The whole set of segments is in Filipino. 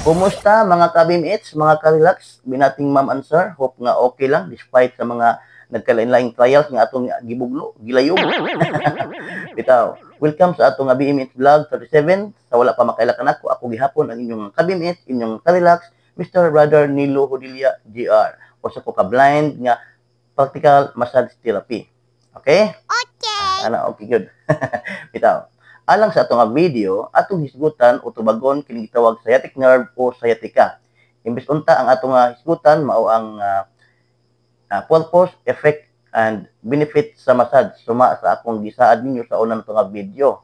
Kumusta mga kabimits, mga ka-relax, binating ma'am and sir? Hope nga okay lang despite sa mga nagkalain-laing trials nga atong gibuglo, gilayog. Bitaw, welcome sa atong BMX Vlog 37. Sa wala pa makailakan ako gihapon ang inyong kabimits, inyong ka-relax, Mr. Brother Nilo Hodilia GR. O sa ko ka-blind nga practical massage therapy. Okay? Okay. Okay, good. Bitaw. Alang sa atong video, atong hisgutan o tubagon kini gitawag sciatic nerve o sciatica. Imbes unta ang atong hisgutan mao ang purpose, effect and benefit sa massage suma sa akong gisaad ninyo sa una natong video.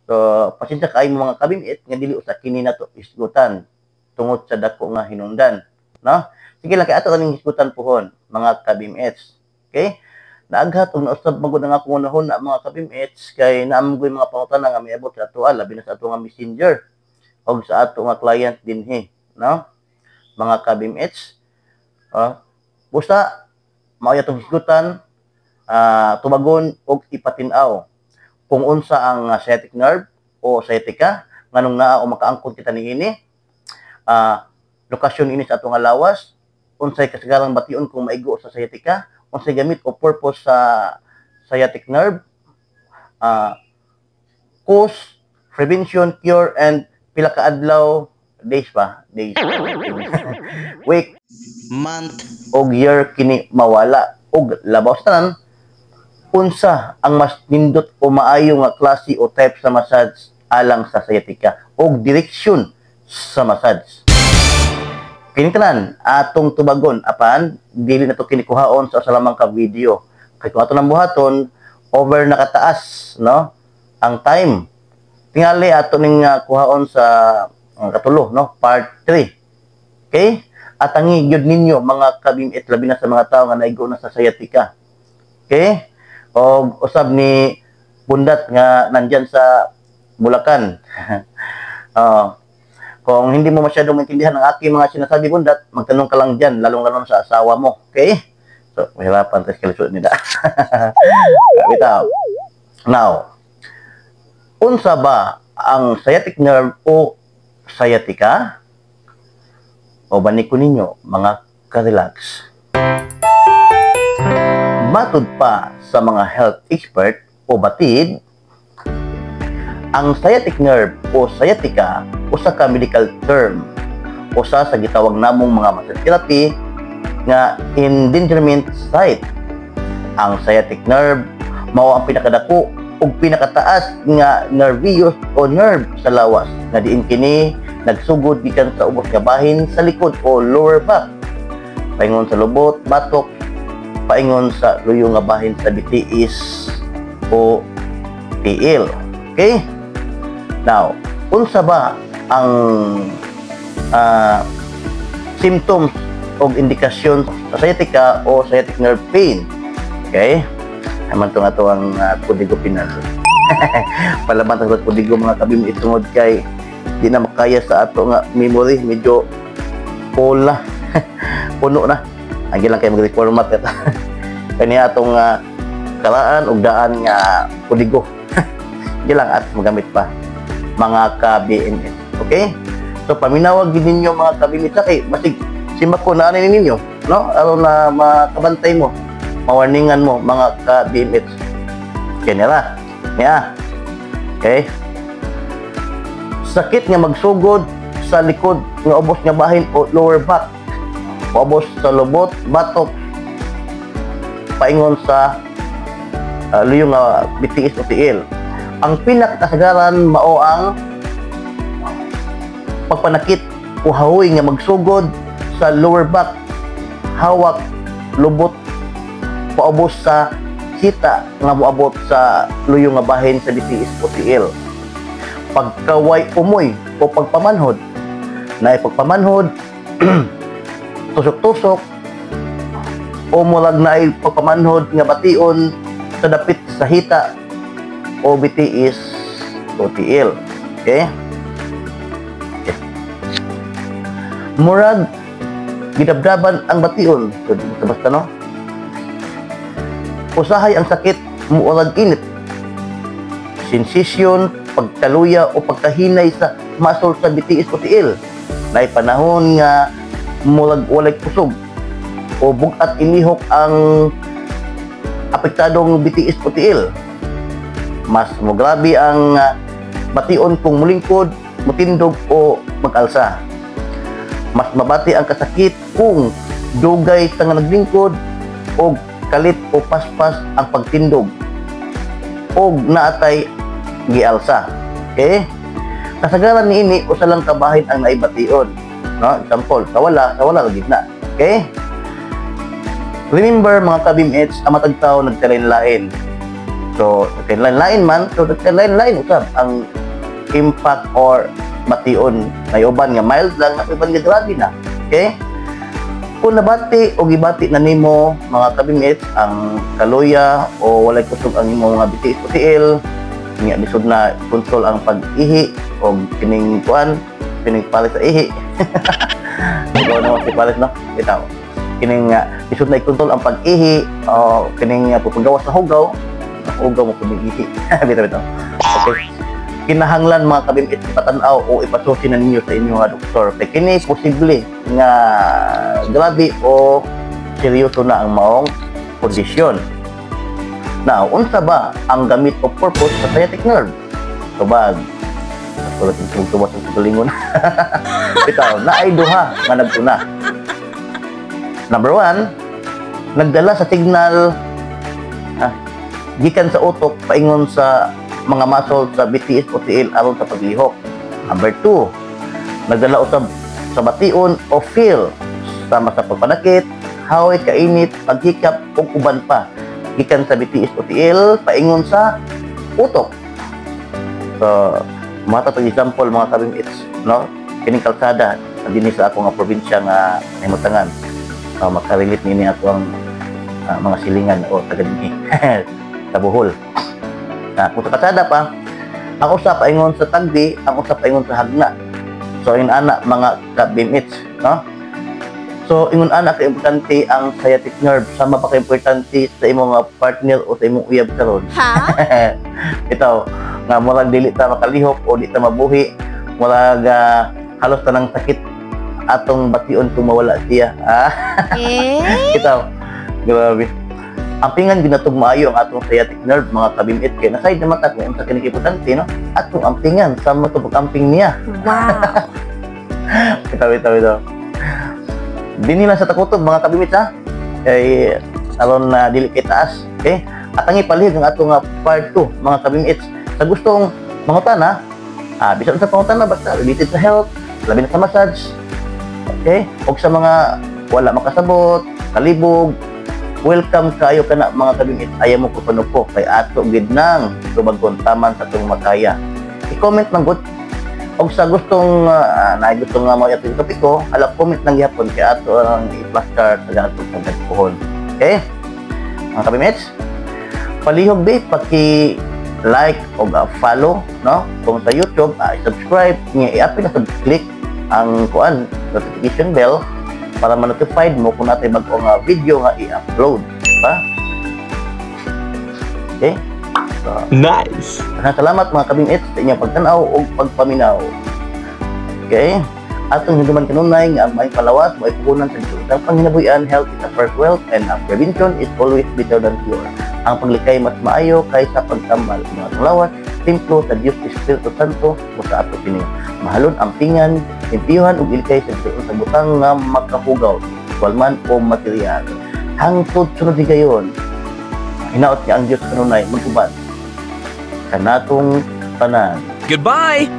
So, pasensya kaayo mga kabimit nga dili usa kini nato hisgutan tungod sa dako nga hinungdan, no? Sige lang kay ato kaning hisgutan pohon mga kabimits. Okay? Naaghat og nausab magud nga akong unahon na mga kabimits kay naamgoy mga pangutana nga miabot sa ato labi na sa ato nga messenger og sa ato nga client dinhi, no? Mga kabimits. Busa mao atong hisgutan tubagon og ipatin-aw kung unsa ang sciatic nerve o sciatica nganong naa o makaangkon kita niini. Lokasyon ini sa ato nga lawas, unsay kasagaran bation kung maigo sa sciatica, unsay gamit o purpose sa sciatic nerve, cause, prevention, cure, and pila ka adlaw, days, week, month, og year kini mawala. Og labaw sa tanan, unsa ang mas nindot o maayo nga klase o type sa massage alang sa sciatica og direksyon sa massage. Kini tanan atong tubagon apan dili na to kinikuhaon sa lamang ka video kay kung ato nang buhaton over nakataas, no, ang time tingali ato ning kuhaon sa katulo, no, part 3. Okay, at ang gyud ninyo mga kabimit labi na sa mga tawo nga naigo na sa sciatica. Okay, og usab ni bundat nga nandyan sa Bulacan. Kung hindi mo masyadong maintindihan ang aking mga sinasabi, bundat, magtanong ka lang dyan, lalong-lalong sa asawa mo. Okay? So, mahirapan tayo kalusot nila. Bitaw. Now, unsa ba ang sciatic nerve o sciatica? O banik ko ninyo, mga ka-relax. Matod pa sa mga health expert o batid, ang sciatic nerve o sciatica usa ka medical term usa sa gitawag namong mga massage therapy nga endangerment site. Ang sciatic nerve mao ang pinakadako ug pinakataas nga nervous o nerve sa lawas nga diin kini nagsugod gikan sa ubos nga bahin sa likod o lower back paingon sa lubot, batok, paingon sa luyo nga bahin sa bitiis o tiil. Okay? Now, unsa ba ang symptoms o indikasyon sa sciatica o sciatic nerve pain? Okay? Naman ito nga ito ang pudigo pinal. Palaban sa pudigo mga kabimit tungod kay di na makaya sa ato nga memory, medyo pula. Puno na. Agi lang kayo mag-reformat ito. Kanya atong karaan o daan nga pudigo. Agi lang at magamit pa mga ka-BMS. Okay? So, paminawag din ninyo mga kabimit sa kay masig simba ko na ninyo, no? Aron na makabantay mo, mawarningan mo mga ka-BMS. Kenera. Yeah. Okay? Sakit nga magsugod sa likod nga ubos nga bahin o lower back. Ubos sa lubot, batok, paingon sa luyo nga bitiis o tiil. Ang pinakasagaran mao ang pagpanakit o hahoy nga magsugod sa lower back, hawak, lubot, paubos sa hita nga moabot sa luyo nga bahin sa bitiis o tiil. Pagkaway umoy o pagpamanhod, na pagpamanhod, tusok-tusok, o murag na pagpamanhod nga bation sa dapit sa hita o bitiis o tiil. Okay? Okay. Murag gidabdaban ang bation. So, basta no? Usahay ang sakit, murag init. Sensation, pagkaluya o pagkahinay sa muscle sa bitiis o tiil. Nay panahon nga mulag walay kusog o bugat inihok ang apektadong BTS Putil. Mas mo grabe ang bation kung mulingkod, mutindog o mag-alsa. Mas mabati ang kasakit kung dugay sa nga naglingkod o kalit o paspas ang pagtindog o naatay gialsa. Okay? Kasagaran ni ini usa lang kabahin ang naibation, no? Example, sa wala lagi na. Okay? Remember mga kabimets, ang matag tao nagkalain-lain. So, nagkalain-lain man, so nagkalain-lain usab ang impact or bation. May uban nga mild lang, may uban nga grabe na. Okay? Kung nabati o gibati na nimo mga kabimets ang kaluya o walay kusog ang imo mga BTS Putil, nga lisod na kontrol ang pag-ihi o kining palis sa ihi. Ikaw naman si palis, no? Itaw. Kining lisod na i-kontrol ang pag-ihi o kining pupagawas sa hugaw mo kuning ihi. Bitaw. Okay. Kinahanglan mga kabimit ipatanaw o ipasusi na ninyo sa inyong doktor. Kaya kini posible nga grabe o seryoso na ang maong kondisyon. Now, unsa ba ang gamit o purpose sa sciatic nerve? Tubag. Tulad ng tubas sa galingon. Ito, naay duha nga nagtuna. Number 1, nagdala sa signal gikan sa utok paingon sa mga muscle sa BTS Putil aron sa paglihok. Number 2, nagdala usab sa bation o feel sama sa pagpanakit, haway, kainit, paghikap ug uban pa gikan sa BTS Putil paingon sa utok. So, mata to example mga kabimits, no? Kining kalsada dinhi sa ako nga probinsya nga himutangan. Makarelate nini ato ang mga silingan o taga dinhi sa Bohol. Kung sa kalsada pa, ang usa paingon sa tagdi, ang usa paingon sa hagna. So, in ana mga kabimits, no? So, ingon ana ka importante ang sciatic nerve. Sama pa ka importante sa imong partner o sa imong uyab karon. Ha? Ito, nga murag dili ta makalihok o di ta mabuhi, murag halos tanang sakit atong bation kung mawala siya. Ito, grabe. Ang pingan ginatog maayo ang atong sciatic nerve mga kabimit kay naside naman ta kung unsa kini importante, no? Atong ampingan sama to pag-amping niya. Wow. Ito. Dini lang sa takutob mga kabimit ha. Kay aron na dili kay taas. Okay? At ang ipalihog ang atong part 2 mga kabimits. Sa gustong mangutana, bisan sa pangutana basta related sa health, labi na sa massage. Okay? O sa mga wala makasabot, kalibog, welcome kayo kana mga kabimits. Ayaw mo ko panupo kay ato gid nang tubagkon taman sa tong makaya. I-comment man gud. Og sa gustong gustong nga mga itong topiko, ala comment nang gihapon kay ato ang i-plaster sa ganitong pagkuhon. Okay? Mga kabimets, palihog di paki-like o follow, no? Kung sa YouTube, subscribe niya i-apil na click ang notification bell para ma-notified mo kung natin bagong video nga i-upload, diba? Okay? So, nice! Salamat mga kabimits sa inyong pagtanaw o pagpaminaw. Okay? Atong hinduman kanunay nga ang may palawas, may puhunan sa isang panginabuyan, health is the first wealth, and prevention is always better than cure. Ang paglikay mas maayo kaysa pagtambal. Mga lawas, templo sa Diyos Espiritu Santo o sa ato kini. Mahalon ang pingan, impiyuhan ug ilikay sa Diyos sa butang nga makahugaw, walman o material. Hangtod sunod di gayon. Hinaot niya ang Diyos kanunay magubad kanatong tanan. Goodbye!